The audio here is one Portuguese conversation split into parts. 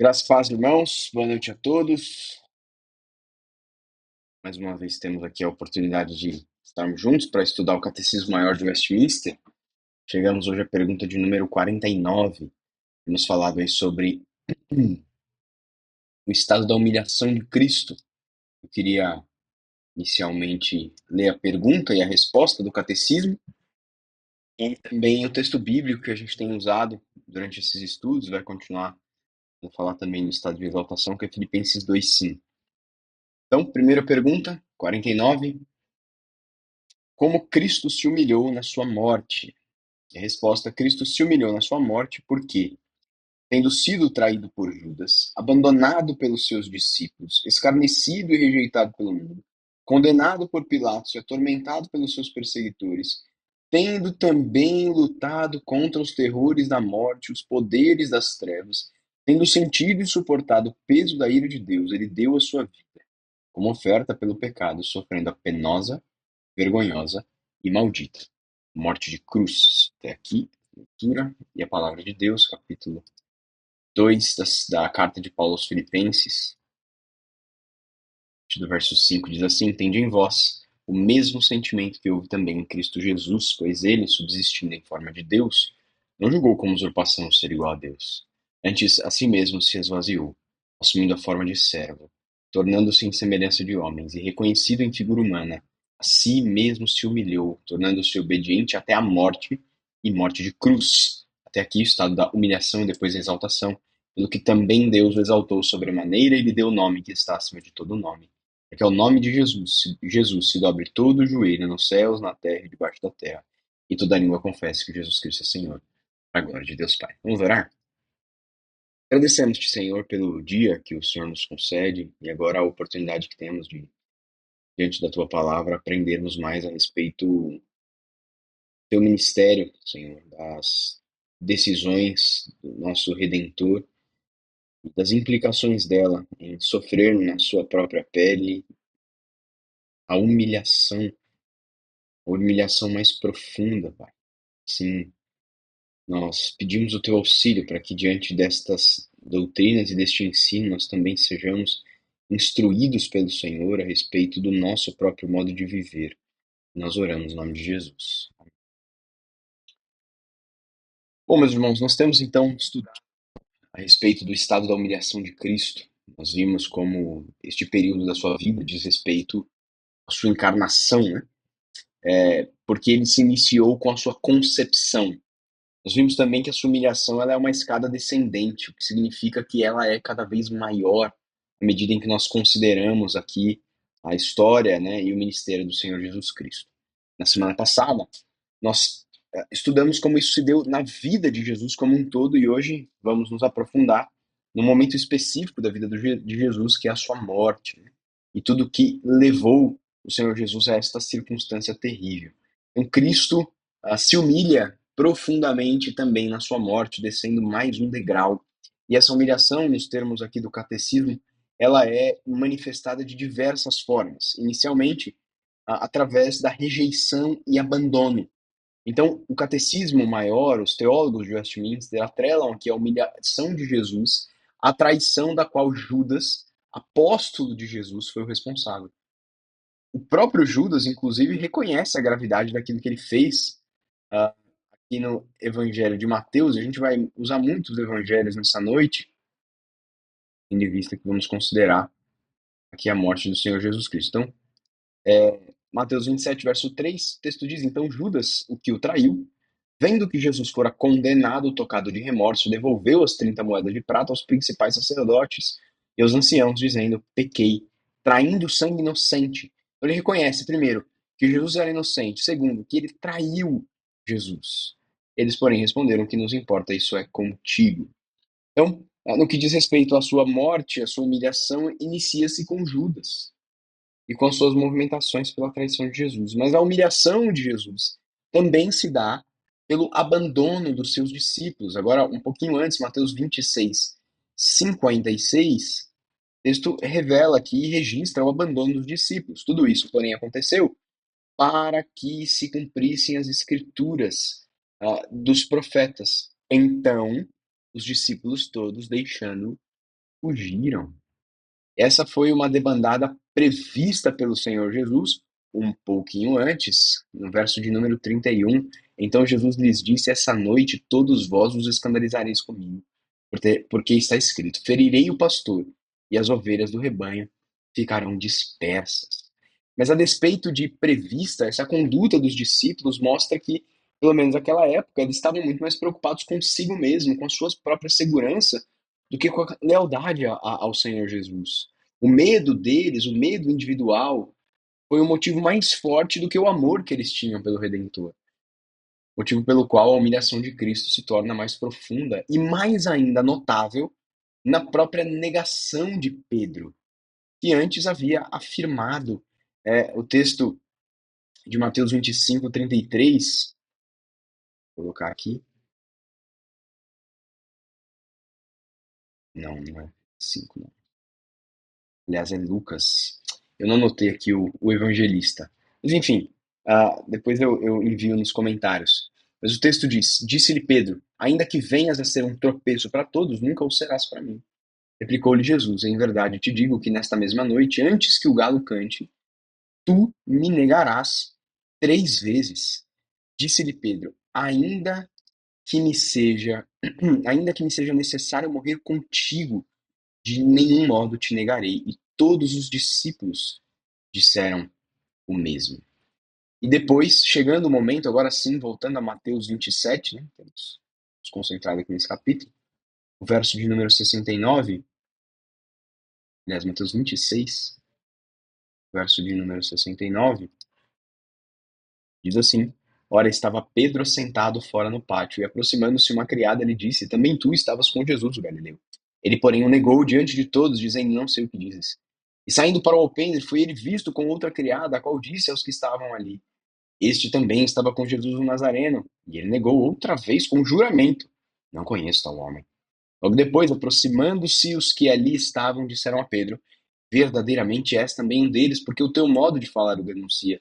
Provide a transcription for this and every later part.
Graças e paz, irmãos. Boa noite a todos. Mais uma vez temos aqui a oportunidade de estarmos juntos para estudar o Catecismo Maior de Westminster. Chegamos hoje à pergunta de número 49. Temos falado aí sobre o estado da humilhação de Cristo. Eu queria inicialmente ler a pergunta e a resposta do Catecismo e também o texto bíblico que a gente tem usado durante esses estudos. Vai continuar a falar também do estado de exaltação, que é Filipenses 2:5. Então, primeira pergunta, 49. Como Cristo se humilhou na sua morte? A resposta: Cristo se humilhou na sua morte porque, tendo sido traído por Judas, abandonado pelos seus discípulos, escarnecido e rejeitado pelo mundo, condenado por Pilatos e atormentado pelos seus perseguidores, tendo também lutado contra os terrores da morte, os poderes das trevas, tendo sentido e suportado o peso da ira de Deus, ele deu a sua vida como oferta pelo pecado, sofrendo a penosa, vergonhosa e maldita morte de cruz. Até aqui, leitura e a palavra de Deus, capítulo 2 da carta de Paulo aos Filipenses, do verso 5, diz assim: Tende em vós o mesmo sentimento que houve também em Cristo Jesus, pois ele, subsistindo em forma de Deus, não julgou como usurpação ser igual a Deus. Antes, a si mesmo se esvaziou, assumindo a forma de servo, tornando-se em semelhança de homens, e reconhecido em figura humana, a si mesmo se humilhou, tornando-se obediente até a morte e morte de cruz. Até aqui o estado da humilhação e depois da exaltação, pelo que também Deus o exaltou sobremaneira e lhe deu o nome que está acima de todo nome, para que ao nome de Jesus se dobre todo o joelho nos céus, na terra e debaixo da terra, e toda língua confesse que Jesus Cristo é Senhor, para a glória de Deus Pai. Vamos orar? Agradecemos-te, Senhor, pelo dia que o Senhor nos concede e agora a oportunidade que temos de, diante da tua palavra, aprendermos mais a respeito do teu ministério, Senhor, das decisões do nosso Redentor e das implicações dela em sofrer na sua própria pele a humilhação mais profunda, Pai. Sim, nós pedimos o teu auxílio para que, diante destas doutrinas e deste ensino, nós também sejamos instruídos pelo Senhor a respeito do nosso próprio modo de viver. Nós oramos em nome de Jesus. Bom, meus irmãos, nós temos então estudado a respeito do estado da humilhação de Cristo. Nós vimos como este período da sua vida diz respeito à sua encarnação, né? Porque ele se iniciou com a sua concepção. Nós vimos também que a sua humilhação ela é uma escada descendente, o que significa que ela é cada vez maior à medida em que nós consideramos aqui a história, né, e o ministério do Senhor Jesus Cristo. Na semana passada, nós estudamos como isso se deu na vida de Jesus como um todo e hoje vamos nos aprofundar num momento específico da vida de Jesus, que é a sua morte, né, e tudo que levou o Senhor Jesus a esta circunstância terrível. Então, Cristo se humilha profundamente também na sua morte, descendo mais um degrau. E essa humilhação, nos termos aqui do catecismo, ela é manifestada de diversas formas. Inicialmente, através da rejeição e abandono. Então, o catecismo maior, os teólogos de Westminster, atrelam aqui a humilhação de Jesus à traição da qual Judas, apóstolo de Jesus, foi o responsável. O próprio Judas, inclusive, reconhece a gravidade daquilo que ele fez aqui no Evangelho de Mateus. A gente vai usar muitos evangelhos nessa noite, tendo em vista que vamos considerar aqui a morte do Senhor Jesus Cristo. Então, Mateus 27, verso 3, o texto diz: Então Judas, o que o traiu, vendo que Jesus fora condenado, tocado de remorso, devolveu as 30 moedas de prata aos principais sacerdotes e aos anciãos, dizendo: Pequei, traindo sangue inocente. Então ele reconhece, primeiro, que Jesus era inocente. Segundo, que ele traiu Jesus. Eles, porém, responderam: que nos importa, isso é contigo. Então, no que diz respeito à sua morte, a sua humilhação inicia-se com Judas e com as suas movimentações pela traição de Jesus. Mas a humilhação de Jesus também se dá pelo abandono dos seus discípulos. Agora, um pouquinho antes, Mateus 26, 56, o texto revela aqui e registra o abandono dos discípulos. Tudo isso, porém, aconteceu para que se cumprissem as escrituras dos profetas. Então, os discípulos todos deixando fugiram. Essa foi uma debandada prevista pelo Senhor Jesus um pouquinho antes, no verso de número 31. Então Jesus lhes disse: essa noite todos vós os escandalizareis comigo, porque está escrito: ferirei o pastor, e as ovelhas do rebanho ficarão dispersas. Mas a despeito de prevista, essa conduta dos discípulos mostra que, pelo menos naquela época, eles estavam muito mais preocupados consigo mesmo, com a sua própria segurança, do que com a lealdade ao Senhor Jesus. O medo deles, o medo individual, foi um motivo mais forte do que o amor que eles tinham pelo Redentor. Motivo pelo qual a humilhação de Cristo se torna mais profunda e mais ainda notável na própria negação de Pedro, que antes havia afirmado. O texto de Mateus 25, 33, vou colocar aqui. Não, não é 5, não. Aliás, é Lucas. Eu não anotei aqui o evangelista. Mas enfim, depois eu envio nos comentários. Mas o texto diz: disse-lhe Pedro: ainda que venhas a ser um tropeço para todos, nunca o serás para mim. Replicou-lhe Jesus: em verdade te digo que nesta mesma noite, antes que o galo cante, tu me negarás 3 vezes. Disse-lhe Pedro: que me seja, ainda que me seja necessário morrer contigo, de nenhum modo te negarei. E todos os discípulos disseram o mesmo. E depois, chegando o momento, agora sim, voltando a Mateus 27, né, temos nos concentrado aqui nesse capítulo, o verso de número 69, aliás, Mateus 26, verso de número 69, diz assim: ora, estava Pedro sentado fora no pátio, e aproximando-se uma criada lhe disse: também tu estavas com Jesus, o Galileu. Ele, porém, o negou diante de todos, dizendo: não sei o que dizes. E saindo para o alpendre, foi ele visto com outra criada, a qual disse aos que estavam ali: este também estava com Jesus o Nazareno. E ele negou outra vez com juramento: não conheço tal homem. Logo depois, aproximando-se os que ali estavam, disseram a Pedro: verdadeiramente és também um deles, porque o teu modo de falar o denuncia.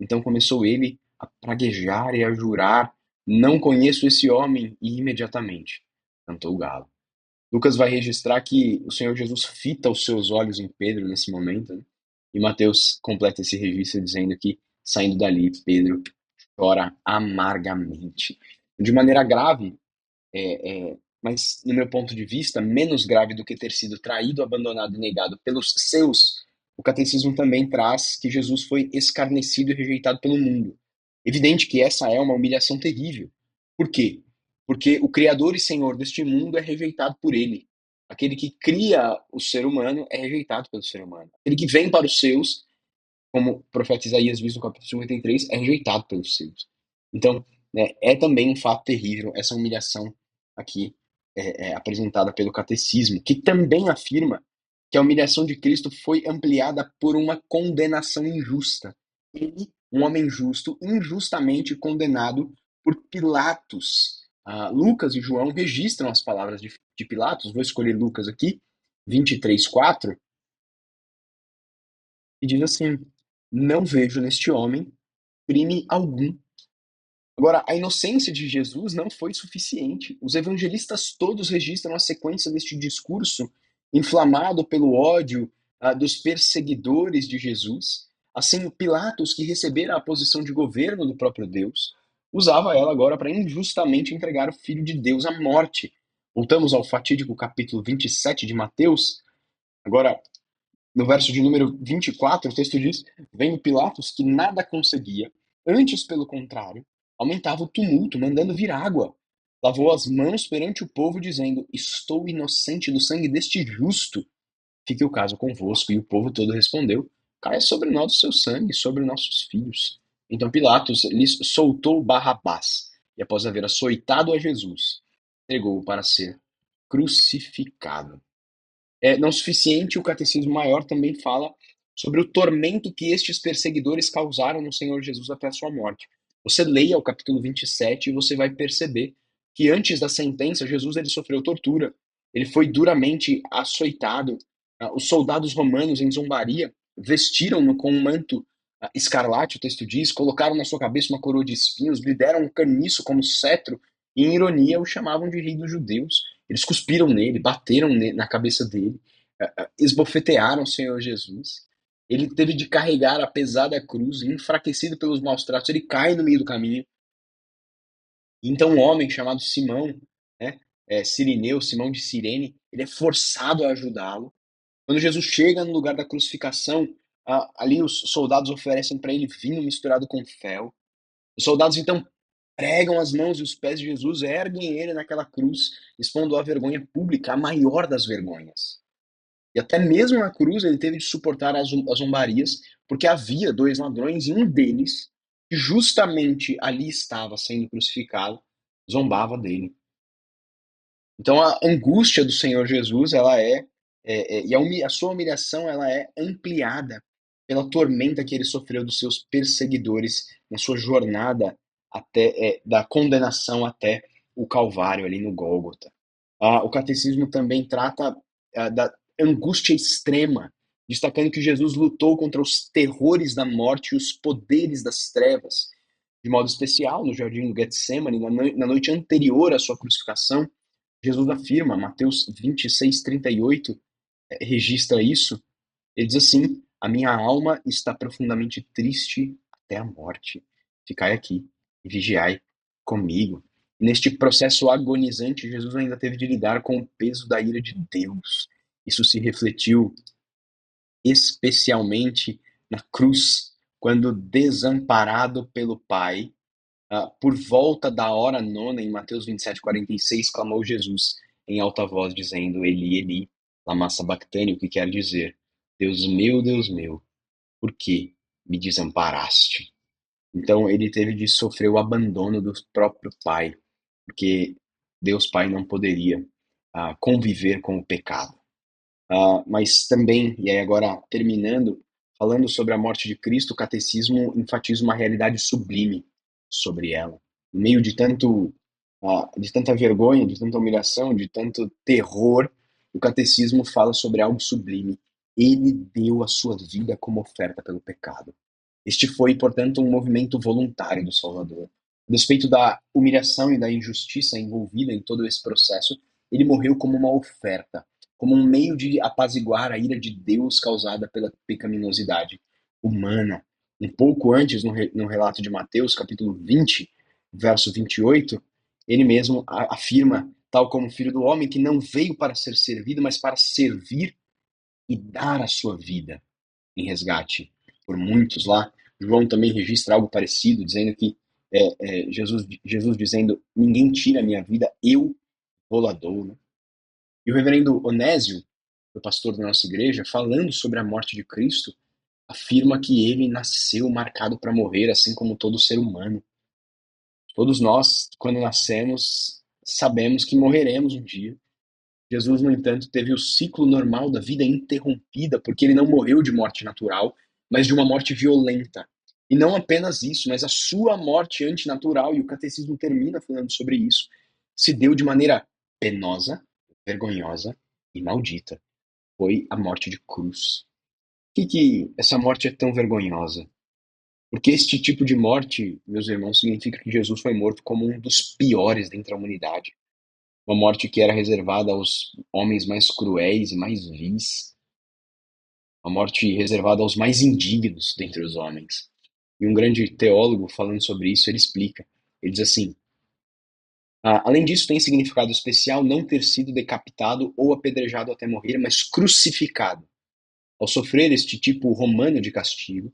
Então começou ele a praguejar e a jurar: não conheço esse homem. E imediatamente cantou o galo. Lucas vai registrar que o Senhor Jesus fita os seus olhos em Pedro nesse momento, né? E Mateus completa esse registro dizendo que, saindo dali, Pedro chora amargamente. De maneira grave, mas, no meu ponto de vista, menos grave do que ter sido traído, abandonado e negado pelos seus, o catecismo também traz que Jesus foi escarnecido e rejeitado pelo mundo. Evidente que essa é uma humilhação terrível. Por quê? Porque o Criador e Senhor deste mundo é rejeitado por ele. Aquele que cria o ser humano é rejeitado pelo ser humano. Aquele que vem para os seus, como o profeta Isaías diz no capítulo 53, é rejeitado pelos seus. Então, né, é também um fato terrível essa humilhação aqui apresentada pelo catecismo, que também afirma que a humilhação de Cristo foi ampliada por uma condenação injusta. Ele, um homem justo, injustamente condenado por Pilatos. Lucas e João registram as palavras de Pilatos, vou escolher Lucas aqui, 23:4, e diz assim: não vejo neste homem crime algum. Agora, a inocência de Jesus não foi suficiente. Os evangelistas todos registram a sequência deste discurso inflamado pelo ódio dos perseguidores de Jesus. Assim, Pilatos, que recebera a posição de governo do próprio Deus, usava ela agora para injustamente entregar o Filho de Deus à morte. Voltamos ao fatídico capítulo 27 de Mateus. Agora, no verso de número 24, o texto diz: vendo Pilatos que nada conseguia, antes, pelo contrário, aumentava o tumulto, mandando vir água. Lavou as mãos perante o povo, dizendo: estou inocente do sangue deste justo. Fique o caso convosco. E o povo todo respondeu: caia sobre nós o seu sangue, sobre nossos filhos. Então Pilatos lhes soltou Barrabás, e após haver açoitado a Jesus, entregou-o para ser crucificado. Não suficiente, o Catecismo Maior também fala sobre o tormento que estes perseguidores causaram no Senhor Jesus até a sua morte. Você leia o capítulo 27 e você vai perceber que antes da sentença, Jesus ele sofreu tortura, ele foi duramente açoitado. Os soldados romanos, em zombaria, vestiram-no com um manto escarlate, o texto diz, colocaram na sua cabeça uma coroa de espinhos, lhe deram um caniço como cetro, e em ironia o chamavam de rei dos judeus. Eles cuspiram nele, bateram na cabeça dele, esbofetearam o Senhor Jesus. Ele teve de carregar a pesada cruz, enfraquecido pelos maus tratos, ele cai no meio do caminho. Então um homem chamado Simão, né, Cirineu, Simão de Cirene, ele é forçado a ajudá-lo. Quando Jesus chega no lugar da crucificação, ali os soldados oferecem para ele vinho misturado com fel. Os soldados então pregam as mãos e os pés de Jesus, erguem ele naquela cruz, expondo a vergonha pública, a maior das vergonhas. E até mesmo na cruz ele teve de suportar as zombarias, porque havia dois ladrões e um deles, que justamente ali estava sendo crucificado, zombava dele. Então a angústia do Senhor Jesus, ela e a sua humilhação, ela é ampliada pela tormenta que ele sofreu dos seus perseguidores na sua jornada da condenação até o Calvário ali no Gólgota. O catecismo também trata da angústia extrema, destacando que Jesus lutou contra os terrores da morte e os poderes das trevas. De modo especial, no jardim do Getsemane, na noite anterior à sua crucificação, Jesus afirma, Mateus 26:38, registra isso. Ele diz assim: a minha alma está profundamente triste até a morte. Ficai aqui e vigiai comigo. Neste processo agonizante, Jesus ainda teve de lidar com o peso da ira de Deus. Isso se refletiu especialmente na cruz, quando desamparado pelo Pai, por volta da hora nona, em Mateus 27:46, clamou Jesus em alta voz, dizendo: Eli, Eli, lama sabachthani, o que quer dizer: Deus meu, por que me desamparaste? Então ele teve de sofrer o abandono do próprio Pai, porque Deus Pai não poderia conviver com o pecado. Mas também, e aí agora terminando, falando sobre a morte de Cristo, o catecismo enfatiza uma realidade sublime sobre ela. No meio de tanta vergonha, de tanta humilhação, de tanto terror, o catecismo fala sobre algo sublime. Ele deu a sua vida como oferta pelo pecado. Este foi, portanto, um movimento voluntário do Salvador. A despeito da humilhação e da injustiça envolvida em todo esse processo, ele morreu como uma oferta, como um meio de apaziguar a ira de Deus causada pela pecaminosidade humana. Um pouco antes, no relato de Mateus, capítulo 20, verso 28, ele mesmo afirma, tal como o Filho do Homem, que não veio para ser servido, mas para servir e dar a sua vida em resgate por muitos lá. João também registra algo parecido, dizendo que Jesus dizendo: ninguém tira a minha vida, eu vou lá dou. Né? E o reverendo Onésio, o pastor da nossa igreja, falando sobre a morte de Cristo, afirma que ele nasceu marcado para morrer, assim como todo ser humano. Todos nós, quando nascemos, sabemos que morreremos um dia. Jesus, no entanto, teve o ciclo normal da vida interrompida, porque ele não morreu de morte natural, mas de uma morte violenta. E não apenas isso, mas a sua morte antinatural, e o catecismo termina falando sobre isso, se deu de maneira penosa, vergonhosa e maldita. Foi a morte de cruz. Por que essa morte é tão vergonhosa? Porque este tipo de morte, meus irmãos, significa que Jesus foi morto como um dos piores dentre a humanidade. Uma morte que era reservada aos homens mais cruéis e mais vis. Uma morte reservada aos mais indignos dentre os homens. E um grande teólogo, falando sobre isso, ele explica. Ele diz assim: além disso, tem significado especial não ter sido decapitado ou apedrejado até morrer, mas crucificado. Ao sofrer este tipo romano de castigo,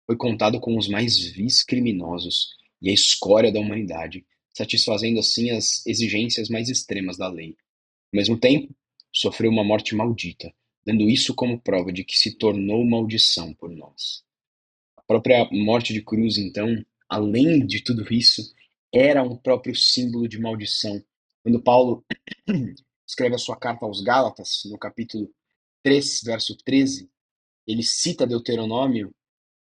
foi contado com os mais vis criminosos e a escória da humanidade, satisfazendo assim as exigências mais extremas da lei. Ao mesmo tempo, sofreu uma morte maldita, dando isso como prova de que se tornou maldição por nós. A própria morte de cruz, então, além de tudo isso, era um próprio símbolo de maldição. Quando Paulo escreve a sua carta aos Gálatas, no capítulo 3, verso 13, ele cita Deuteronômio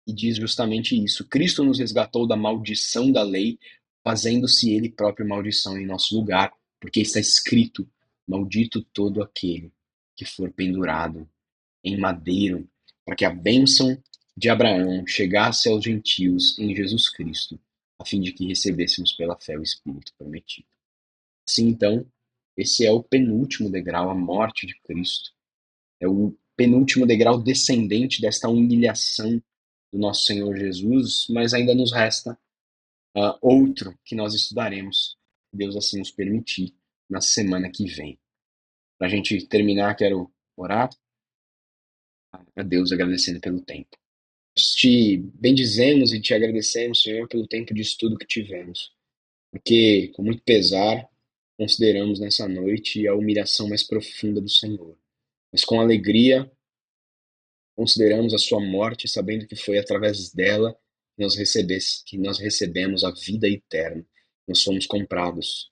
e diz justamente isso. Cristo nos resgatou da maldição da lei, fazendo-se ele próprio maldição em nosso lugar, porque está escrito: maldito todo aquele que for pendurado em madeiro, para que a bênção de Abraão chegasse aos gentios em Jesus Cristo, a fim de que recebêssemos pela fé o Espírito prometido. Assim, então, Esse é o penúltimo degrau, a morte de Cristo. É o penúltimo degrau descendente desta humilhação do nosso Senhor Jesus, mas ainda nos resta outro que nós estudaremos, se Deus assim nos permitir, na semana que vem. Para a gente terminar, quero orar a Deus agradecendo pelo tempo. Nós te bendizemos e te agradecemos, Senhor, pelo tempo de estudo que tivemos, porque com muito pesar consideramos nessa noite a humilhação mais profunda do Senhor, mas com alegria consideramos a sua morte, sabendo que foi através dela que nós recebemos a vida eterna. Nós somos comprados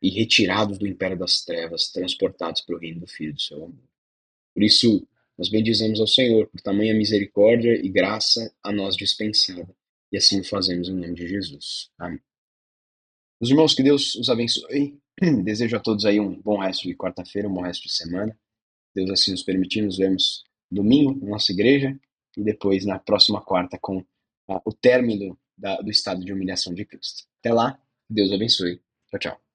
e retirados do império das trevas, transportados para o reino do Filho do seu amor. Por isso, nós bendizemos ao Senhor por tamanha misericórdia e graça a nós dispensada. E assim o fazemos em nome de Jesus. Amém. Os irmãos, que Deus os abençoe. Desejo a todos aí um bom resto de quarta-feira, um bom resto de semana. Deus assim nos permitir, nos vemos domingo na nossa igreja e depois na próxima quarta com o término do estado de humilhação de Cristo. Até lá, Deus abençoe. Tchau, tchau.